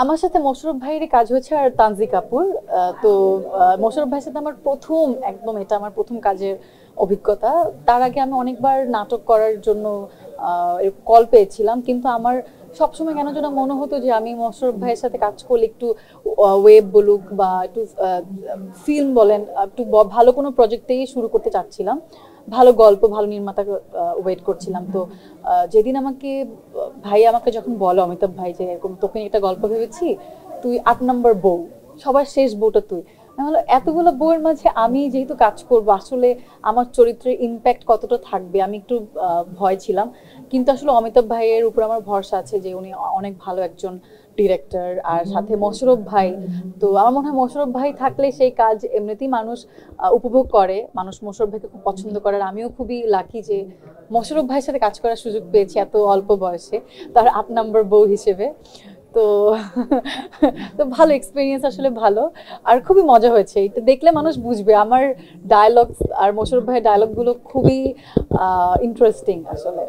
আমার সাথে মোশাররফ ভাইয়েরই কাজ হয়েছে আর তানজি কাপুর। তো মোশাররফ ভাইয়ের সাথে আমার প্রথম, একদম এটা আমার প্রথম কাজের অভিজ্ঞতা। তার আগে আমি অনেকবার নাটক করার জন্য কল পেয়েছিলাম, কিন্তু আমার সবসময় কেন যেন মনে হতো যে আমি মোশাররফ ভাইয়ের সাথে কাজ করলে একটু ওয়েব বলুক বা একটু ফিল্ম বলেন, একটু ভালো কোনো প্রজেক্টেই শুরু করতে চাচ্ছিলাম। ভালো গল্প, ভালো নির্মাতা ওয়েট করছিলাম। তো যেদিন আমাকে ভাই আমাকে যখন বলো, অমিতাভ ভাই, যে এরকম তোকে নিয়ে একটা গল্প ভেবেছি, তুই ৮ নম্বর বউ, সবার শেষ বউটা তুই। আমি বললাম, এতগুলো বউয়ের মাঝে আমি যেহেতু কাজ করবো, আসলে আমার চরিত্রের ইম্প্যাক্ট কতটা থাকবে, আমি একটু ভয় ছিলাম। কিন্তু আসলে অমিতাভ ভাইয়ের উপর আমার ভরসা আছে যে উনি অনেক ভালো একজন ডিরেক্টর, আর সাথে মোশাররফ ভাই। তো আমার মনে হয় মোশাররফ ভাই থাকলে সেই কাজ এমনিতেই মানুষ উপভোগ করে, মানুষ মোশাররফ ভাইকে খুব পছন্দ করে। আর আমিও খুবই লাকি যে মোশাররফ ভাইয়ের সাথে কাজ করার সুযোগ পেয়েছি এত অল্প বয়সে, তার ৮ নম্বর বউ হিসেবে। তো তো ভালো এক্সপিরিয়েন্স, আসলে ভালো। আর খুবই মজা হয়েছে, এটা দেখলে মানুষ বুঝবে আমার ডায়লগ আর মোশাররফ ভাইয়ের ডায়লগগুলো খুবই ইন্টারেস্টিং আসলে।